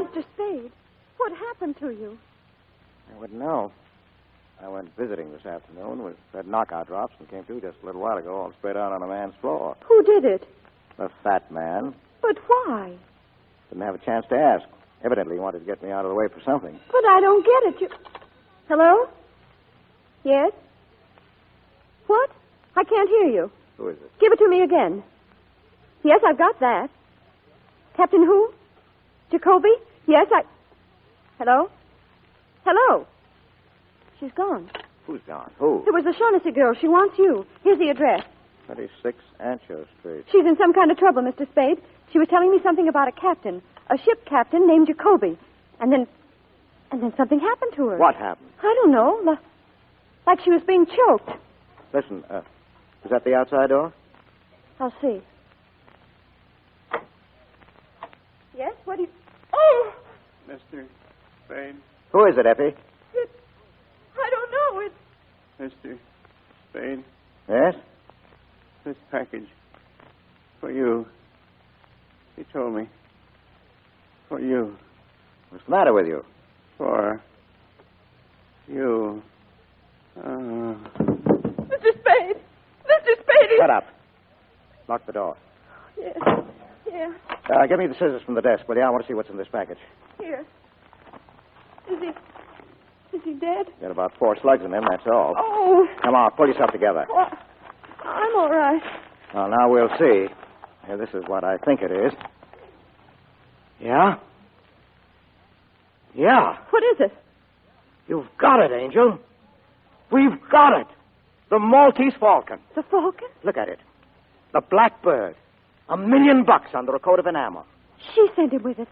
Mr. Spade, what happened to you? I wouldn't know. I went visiting this afternoon with fed knockout drops and came to just a little while ago, all spread out on a man's floor. Who did it? A fat man. But why? Didn't have a chance to ask. Evidently he wanted to get me out of the way for something. But I don't get it. Hello? Yes? What? I can't hear you. Who is it? Give it to me again. Yes, I've got that. Captain who? Jacoby? Yes, Hello? Hello? She's gone. Who's gone? Who? It was the Shaughnessy girl. She wants you. Here's the address. 26 Ancho Street. She's in some kind of trouble, Mr. Spade. She was telling me something about a captain, a ship captain named Jacoby. And then something happened to her. What happened? I don't know. Like she was being choked. Listen, is that the outside door? I'll see. Yes? What do you... Oh! Mr. Spade. Who is it, Effie? I don't know. It's... Mr. Spade. Yes? This package. For you. He told me. For you. What's the matter with you? For you. Mr. Spade! Mr. Spade! Shut up. Lock the door. Yes. Yeah. Give me the scissors from the desk, will you? I want to see what's in this package. Here. Is he dead? Got about 4 slugs in him, that's all. Oh. Come on, pull yourself together. Well, I'm all right. Well, now we'll see. Here, this is what I think it is. Yeah? Yeah. What is it? You've got it, Angel. We've got it. The Maltese Falcon. The Falcon? Look at it. The Blackbird. $1 million under a coat of enamel. She sent him with it.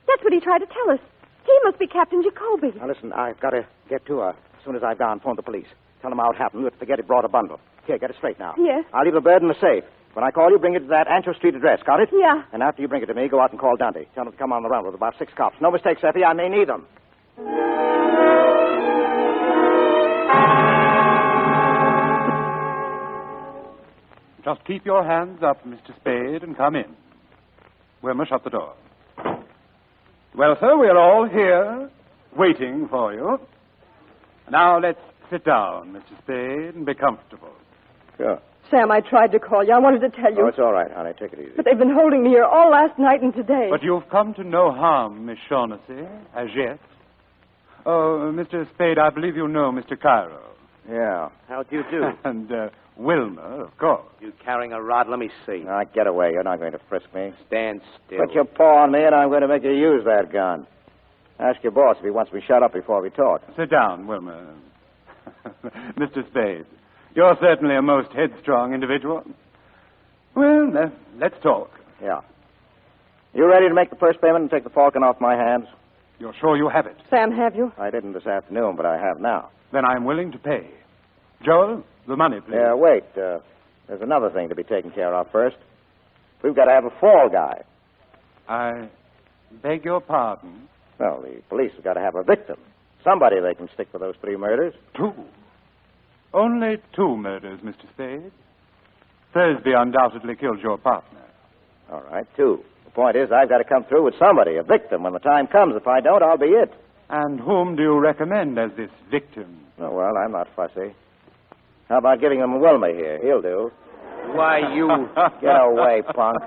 That's what he tried to tell us. He must be Captain Jacoby. Now, listen, I've got to get to her. As soon as I've gone, phone the police. Tell them how it happened. If forget it brought a bundle. Here, get it straight now. Yes. I'll leave the bird in the safe. When I call you, bring it to that Ancho Street address. Got it? Yeah. And after you bring it to me, go out and call Dundee. Tell him to come on the run with about 6 cops. No mistakes, Effie. I may need them. Just keep your hands up, Mr. Spade, and come in. Wilma, shut the door. Well, sir, we're all here, waiting for you. Now, let's sit down, Mr. Spade, and be comfortable. Sure. Sam, I tried to call you. I wanted to tell you. Oh, it's all right, honey. Take it easy. But they've been holding me here all last night and today. But you've come to no harm, Miss Shaughnessy, as yet. Oh, Mr. Spade, I believe you know Mr. Cairo. Yeah. How do you do? And Wilma, of course. You carrying a rod? Let me see. Now, get away. You're not going to frisk me. Stand still. Put your paw on me, and I'm going to make you use that gun. Ask your boss if he wants me shut up before we talk. Sit down, Wilma. Mr. Spade, you're certainly a most headstrong individual. Well, let's talk. Yeah. You ready to make the first payment and take the Falcon off my hands? You're sure you have it? Sam, have you? I didn't this afternoon, but I have now. Then I'm willing to pay. Joel, the money, please. Yeah, wait. There's another thing to be taken care of first. We've got to have a fall guy. I beg your pardon? Well, the police have got to have a victim. Somebody they can stick for those 3 murders. 2. Only 2 murders, Mr. Spade. Thursby undoubtedly killed your partner. All right, 2. The point is, I've got to come through with somebody, a victim. When the time comes, if I don't, I'll be it. And whom do you recommend as this victim? Oh, well, I'm not fussy. How about giving him Wilma here? He'll do. Why, you... Get away, punk.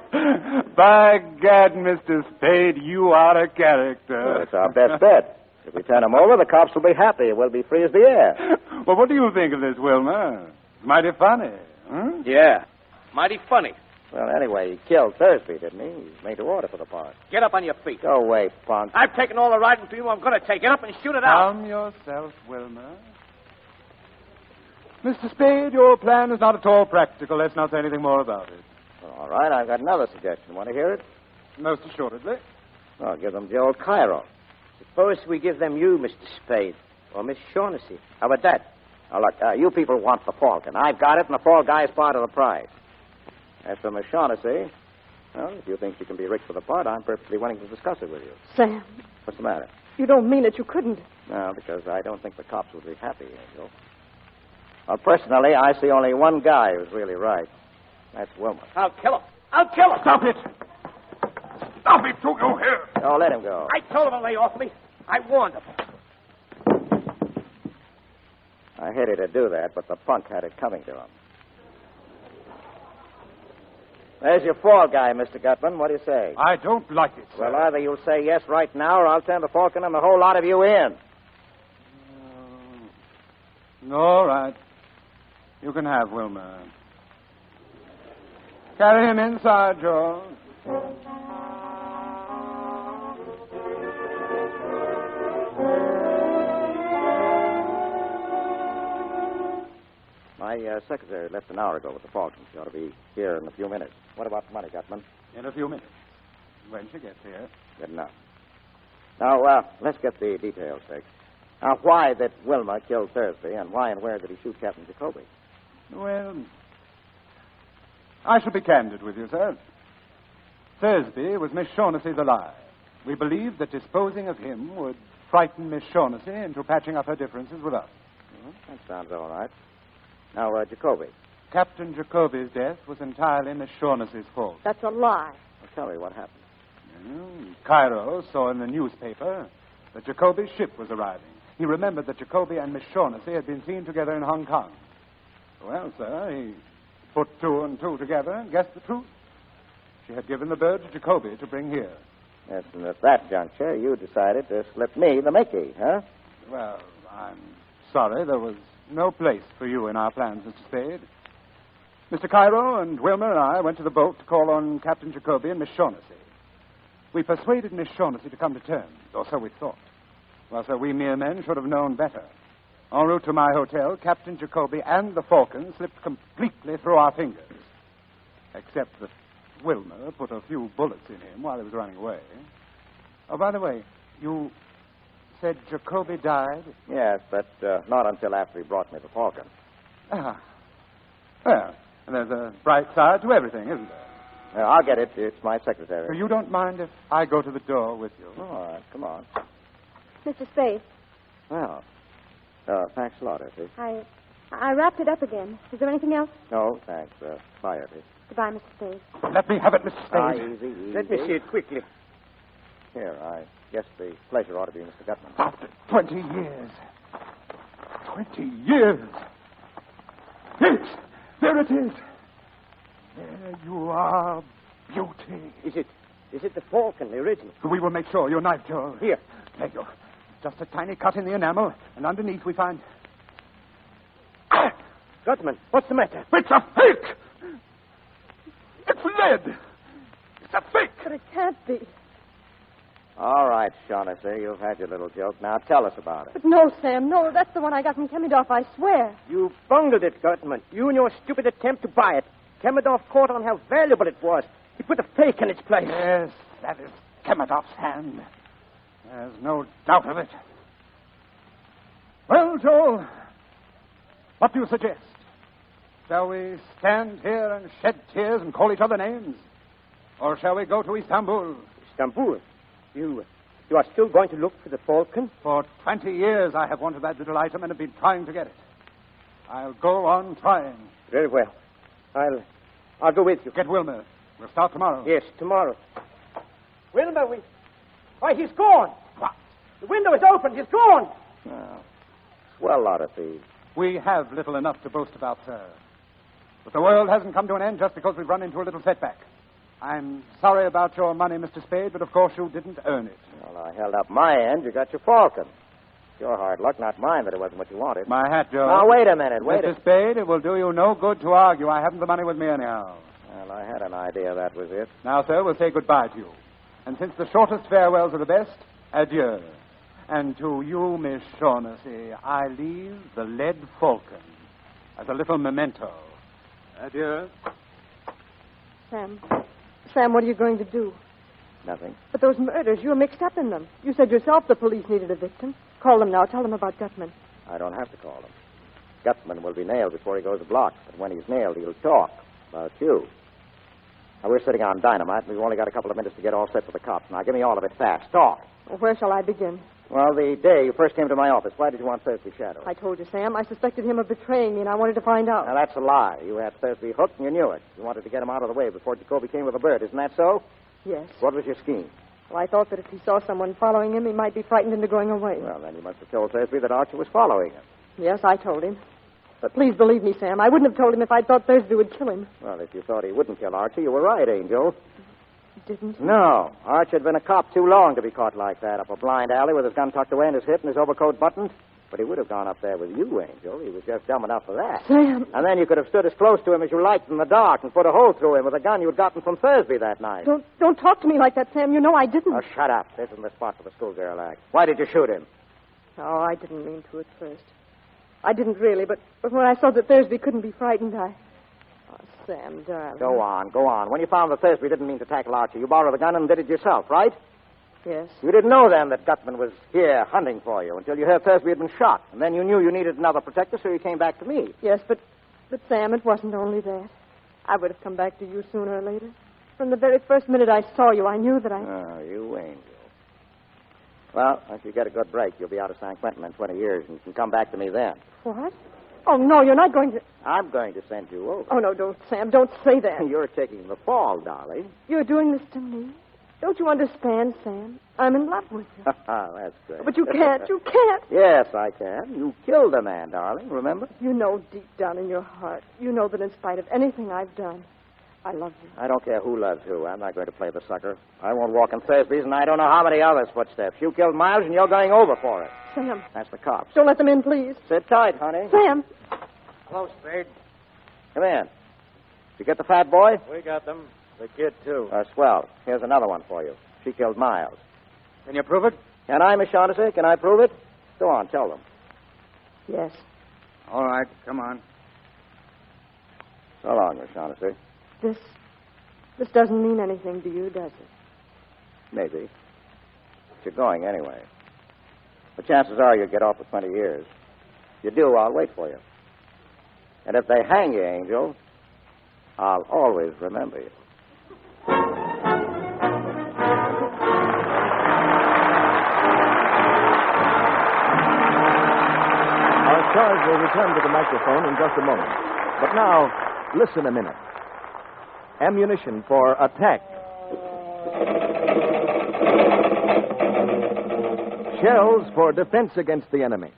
By gad, Mr. Spade, you are a character. Well, it's our best bet. If we turn him over, the cops will be happy. We'll be free as the air. Well, what do you think of this, Wilma? Mighty funny, huh? Yeah. Mighty funny. Well, anyway, he killed Thursby, didn't he? He's made to order for the part. Get up on your feet. Go away, punk. I've taken all the riding for you. I'm going to take it up and shoot it out. Calm yourself, Wilma. Mr. Spade, your plan is not at all practical. Let's not say anything more about it. All right, I've got another suggestion. Want to hear it? Most assuredly. I'll give them Joel Cairo. Suppose we give them you, Mr. Spade, or Miss Shaughnessy. How about that? Now, look, you people want the Falcon. I've got it, and the fall guy is part of the prize. As for Miss Shaughnessy, well, if you think she can be rigged for the part, I'm perfectly willing to discuss it with you. Sam, What's the matter? you don't mean it. You couldn't. No, because I don't think the cops would be happy, Angel. Well, personally, I see only one guy who's really right. That's Wilma. I'll kill him. I'll kill him. Stop it! Stop it, don't you hear? Oh, let him go. I told him to lay off me. I warned him. I hated to do that, but the punk had it coming to him. There's your fall guy, Mr. Gutman. What do you say? I don't like it, sir. Well, either you'll say yes right now, or I'll turn the Falcon and the whole lot of you in. All right. You can have Wilma. Carry him inside, Joel. My secretary left an hour ago with the Falcon. She ought to be here in a few minutes. What about the money, Gutman? In a few minutes. When she gets here. Good enough. Now, let's get the details fixed. Now, why did Wilma kill Thursby, and why and where did he shoot Captain Jacoby? Well, I shall be candid with you, sir. Thursby was Miss Shaughnessy's ally. We believed that disposing of him would frighten Miss Shaughnessy into patching up her differences with us. That sounds all right. Now, Jacoby. Captain Jacoby's death was entirely Miss Shaughnessy's fault. That's a lie. Well, tell me what happened. Cairo saw in the newspaper that Jacoby's ship was arriving. He remembered that Jacoby and Miss Shaughnessy had been seen together in Hong Kong. Well, sir, he put two and two together and guessed the truth. She had given the bird to Jacoby to bring here. Yes, and at that juncture, you decided to slip me the Mickey, huh? Well, I'm sorry there was no place for you in our plans, Mr. Spade. Mr. Cairo and Wilma and I went to the boat to call on Captain Jacoby and Miss Shaughnessy. We persuaded Miss Shaughnessy to come to terms, or so we thought. Well, sir, we mere men should have known better. En route to my hotel, Captain Jacoby and the Falcon slipped completely through our fingers. Except that Wilma put a few bullets in him while he was running away. Oh, by the way, you said Jacoby died? Yes, but not until after he brought me the Falcon. Ah. Well, there's a bright side to everything, isn't there? I'll get it. It's my secretary. So you don't mind if I go to the door with you? All right, come on. Mr. Spade. Well, thanks a lot, Effie. I wrapped it up again. Is there anything else? No, thanks. Bye, Effie. Goodbye, Mr. Spade. Let me have it, Mr. Spade. Easy. Let me see it quickly. Here, I guess the pleasure ought to be Mr. Gutman. After 20 years. 20 years. Yes, there it is. There you are, beauty. Is it the Falcon, the original? We will make sure. Your knife, Joe. Here. There you go. Just a tiny cut in the enamel, and underneath we find... Gutman, what's the matter? It's a fake! It's lead! It's a fake! But it can't be. All right, Shaughnessy, you've had your little joke. Now tell us about it. But no, Sam, no. That's the one I got from Kemidorf, I swear. You bungled it, Gutman. You and your stupid attempt to buy it. Kemidorf caught on how valuable it was. He put a fake in its place. Yes, that is Kemidorf's hand. There's no doubt of it. Well, Joel, what do you suggest? Shall we stand here and shed tears and call each other names? Or shall we go to Istanbul? Istanbul? You are still going to look for the Falcon? For 20 years I have wanted that little item and have been trying to get it. I'll go on trying. Very well. I'll go with you. Get Wilma. We'll start tomorrow. Yes, tomorrow. Wilma, why, he's gone. What? The window is open. He's gone. Well, swell lot of thieves. We have little enough to boast about, sir. But the world hasn't come to an end just because we've run into a little setback. I'm sorry about your money, Mr. Spade, but of course you didn't earn it. Well, I held up my end. You got your Falcon. It's your hard luck, not mine, that it wasn't what you wanted. My hat, Joe. Now, wait a minute. Mr. Spade, it will do you no good to argue. I haven't the money with me anyhow. Well, I had an idea that was it. Now, sir, we'll say goodbye to you. And since the shortest farewells are the best, adieu. And to you, Miss Shaughnessy, I leave the lead Falcon as a little memento. Adieu. Sam, what are you going to do? Nothing. But those murders, you were mixed up in them. You said yourself the police needed a victim. Call them now. Tell them about Gutman. I don't have to call him. Gutman will be nailed before he goes a block. But when he's nailed, he'll talk about you. Now, we're sitting on dynamite, and we've only got a couple of minutes to get all set for the cops. Now, give me all of it fast. Talk. Well, where shall I begin? Well, the day you first came to my office, why did you want Thursby shadowed? I told you, Sam. I suspected him of betraying me, and I wanted to find out. Now, that's a lie. You had Thursby hooked, and you knew it. You wanted to get him out of the way before Jacoby came with a bird. Isn't that so? Yes. What was your scheme? Well, I thought that if he saw someone following him, he might be frightened into going away. Well, then you must have told Thursby that Archer was following him. Yes, I told him. But please believe me, Sam. I wouldn't have told him if I'd thought Thursby would kill him. Well, if you thought he wouldn't kill Archer, you were right, Angel. Didn't you? No. Archer had been a cop too long to be caught like that, up a blind alley with his gun tucked away in his hip and his overcoat buttoned. But he would have gone up there with you, Angel. He was just dumb enough for that. Sam. And then you could have stood as close to him as you liked in the dark and put a hole through him with a gun you'd gotten from Thursby that night. Don't talk to me like that, Sam. You know I didn't. Oh, shut up. This isn't the spot for the schoolgirl act. Why did you shoot him? Oh, I didn't mean to at first. I didn't really, but when I saw that Thursby couldn't be frightened, I... Oh, Sam, darling. Go on. When you found that Thursby didn't mean to tackle Archie, you borrowed the gun and did it yourself, right? Yes. You didn't know then that Gutman was here hunting for you until you heard Thursby had been shot. And then you knew you needed another protector, so you came back to me. Yes, but Sam, it wasn't only that. I would have come back to you sooner or later. From the very first minute I saw you, I knew that I... Oh, you angel. Well, if you get a good break, you'll be out of San Quentin in 20 years, and you can come back to me then. What? Oh, no, you're not going to... I'm going to send you over. Oh, no, don't, Sam. Don't say that. You're taking the fall, darling. You're doing this to me? Don't you understand, Sam? I'm in love with you. That's great. But you can't. You can't. Yes, I can. You killed a man, darling, remember? You know deep down in your heart, you know that in spite of anything I've done, I love you. I don't care who loves who. I'm not going to play the sucker. I won't walk in Thursby's, and I don't know how many others' footsteps. You killed Miles, and you're going over for it. Sam. That's the cops. Don't let them in, please. Sit tight, honey. Sam. Hello, Spade. Come in. Did you get the fat boy? We got them. The kid, too. Swell. Here's another one for you. She killed Miles. Can you prove it? Can I, Miss Shaughnessy? Can I prove it? Go on, tell them. Yes. All right, come on. So long, Miss Shaughnessy. This doesn't mean anything to you, does it? Maybe. But you're going anyway. The chances are you'll get off for 20 years. If you do, I'll wait for you. And if they hang you, Angel, I'll always remember you. Our stars will return to the microphone in just a moment. But now, listen a minute. Ammunition for attack. Shells for defense against the enemy.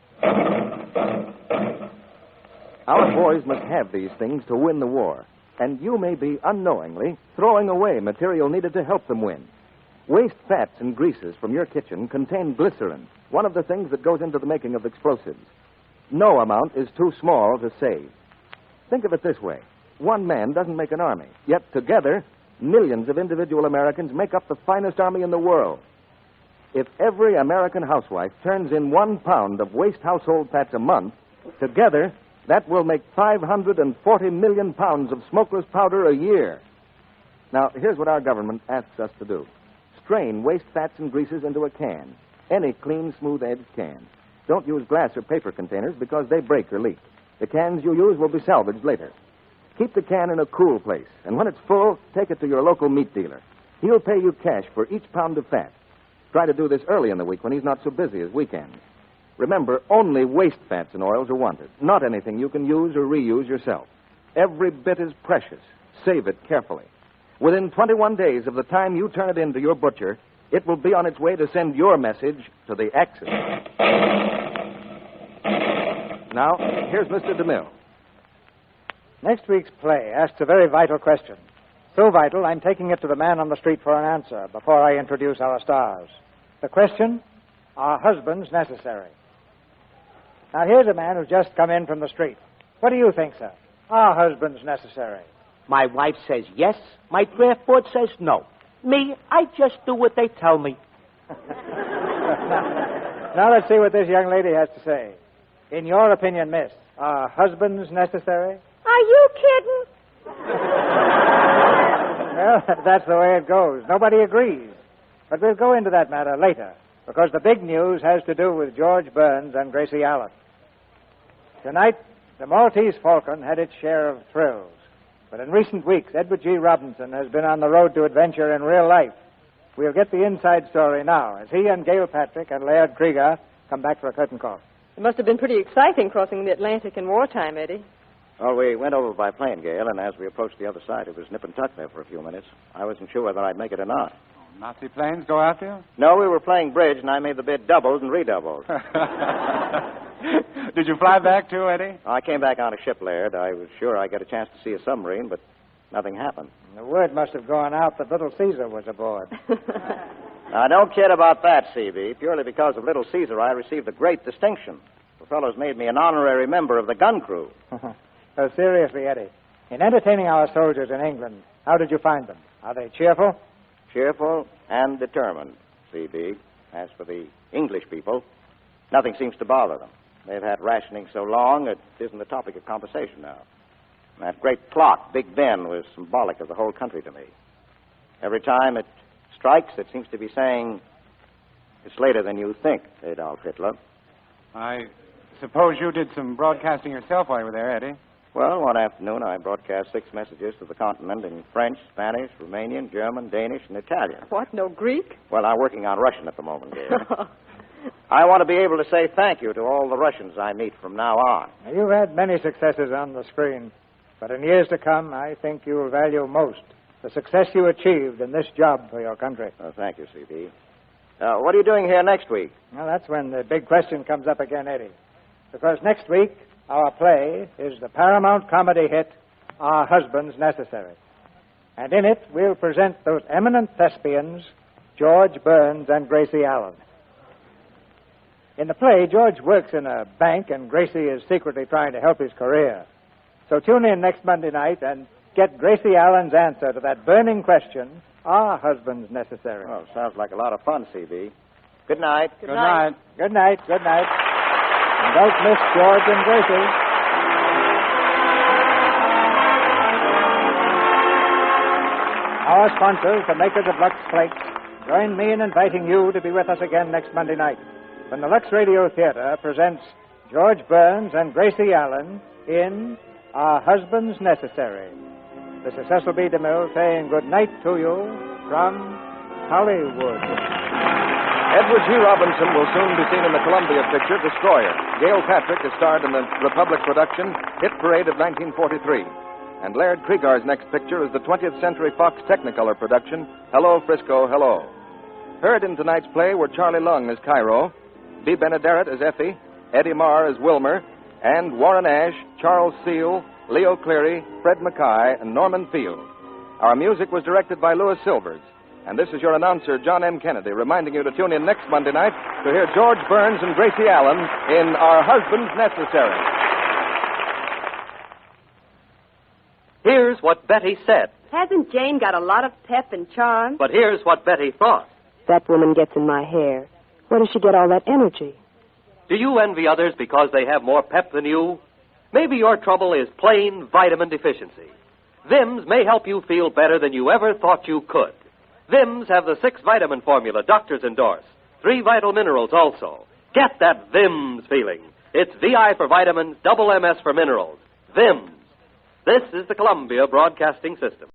Our boys must have these things to win the war. And you may be unknowingly throwing away material needed to help them win. Waste fats and greases from your kitchen contain glycerin, one of the things that goes into the making of explosives. No amount is too small to save. Think of it this way. One man doesn't make an army, yet together, millions of individual Americans make up the finest army in the world. If every American housewife turns in 1 pound of waste household fats a month, together, that will make 540 million pounds of smokeless powder a year. Now, here's what our government asks us to do. Strain waste fats and greases into a can. Any clean, smooth-edged can. Don't use glass or paper containers because they break or leak. The cans you use will be salvaged later. Keep the can in a cool place, and when it's full, take it to your local meat dealer. He'll pay you cash for each pound of fat. Try to do this early in the week when he's not so busy as weekends. Remember, only waste fats and oils are wanted, not anything you can use or reuse yourself. Every bit is precious. Save it carefully. Within 21 days of the time you turn it in to your butcher, it will be on its way to send your message to the Axis. Now, here's Mr. DeMille. Next week's play asks a very vital question. So vital, I'm taking it to the man on the street for an answer before I introduce our stars. The question, are husbands necessary? Now, here's a man who's just come in from the street. What do you think, sir? Are husbands necessary? My wife says yes. My draft board says no. Me, I just do what they tell me. Now let's see what this young lady has to say. In your opinion, miss, are husbands necessary? Are you kidding? Well, that's the way it goes. Nobody agrees. But we'll go into that matter later, because the big news has to do with George Burns and Gracie Allen. Tonight, the Maltese Falcon had its share of thrills. But in recent weeks, Edward G. Robinson has been on the road to adventure in real life. We'll get the inside story now, as he and Gail Patrick and Laird Krieger come back for a curtain call. It must have been pretty exciting crossing the Atlantic in wartime, Eddie. Well, we went over by plane, Gail, and as we approached the other side, it was nip and tuck there for a few minutes. I wasn't sure whether I'd make it or not. Nazi planes go after you? No, we were playing bridge, and I made the bid doubled and redoubled. Did you fly back too, Eddie? I came back on a ship, Laird. I was sure I'd get a chance to see a submarine, but nothing happened. The word must have gone out that Little Caesar was aboard. Now, don't kid about that, C.B. Purely because of Little Caesar, I received a great distinction. The fellows made me an honorary member of the gun crew. Oh, seriously, Eddie, in entertaining our soldiers in England, how did you find them? Are they cheerful? Cheerful and determined, C.B. As for the English people, nothing seems to bother them. They've had rationing so long, it isn't the topic of conversation now. That great clock, Big Ben, was symbolic of the whole country to me. Every time it strikes, it seems to be saying, it's later than you think, Adolf Hitler. I suppose you did some broadcasting yourself while you were there, Eddie. Well, one afternoon I broadcast 6 messages to the continent in French, Spanish, Romanian, German, Danish, and Italian. What, no Greek? Well, I'm working on Russian at the moment, Gail. I want to be able to say thank you to all the Russians I meet from now on. You've had many successes on the screen, but in years to come, I think you'll value most the success you achieved in this job for your country. Oh, thank you, C.B. What are you doing here next week? Well, that's when the big question comes up again, Eddie. Because next week, our play is the Paramount comedy hit, Our Husbands Necessary. And in it, we'll present those eminent thespians, George Burns and Gracie Allen. In the play, George works in a bank, and Gracie is secretly trying to help his career. So tune in next Monday night and get Gracie Allen's answer to that burning question, Are husbands necessary? Well, sounds like a lot of fun, C.B. Good night. Good night. Good night. Good night. And don't miss George and Gracie. Our sponsors, the makers of Lux Flakes, join me in inviting you to be with us again next Monday night when the Lux Radio Theater presents George Burns and Gracie Allen in Are Husbands Necessary? This is Cecil B. DeMille saying good night to you from Hollywood. Edward G. Robinson will soon be seen in the Columbia picture Destroyer. Gail Patrick is starred in the Republic production Hit Parade of 1943. And Laird Kriegar's next picture is the 20th Century Fox Technicolor production Hello, Frisco, Hello. Heard in tonight's play were Charlie Lung as Cairo, Bea Benaderet as Effie, Eddie Marr as Wilmer, and Warren Ash, Charles Seal, Leo Cleary, Fred Mackay, and Norman Field. Our music was directed by Louis Silvers. And this is your announcer, John M. Kennedy, reminding you to tune in next Monday night to hear George Burns and Gracie Allen in Our Husbands Necessary. Here's what Betty said. Hasn't Jane got a lot of pep and charm? But here's what Betty thought. That woman gets in my hair. Where does she get all that energy? Do you envy others because they have more pep than you? Maybe your trouble is plain vitamin deficiency. Vims may help you feel better than you ever thought you could. Vims have the 6-vitamin formula doctors endorse. 3 vital minerals also. Get that Vims feeling. It's VI for vitamins, double MS for minerals. Vims. This is the Columbia Broadcasting System.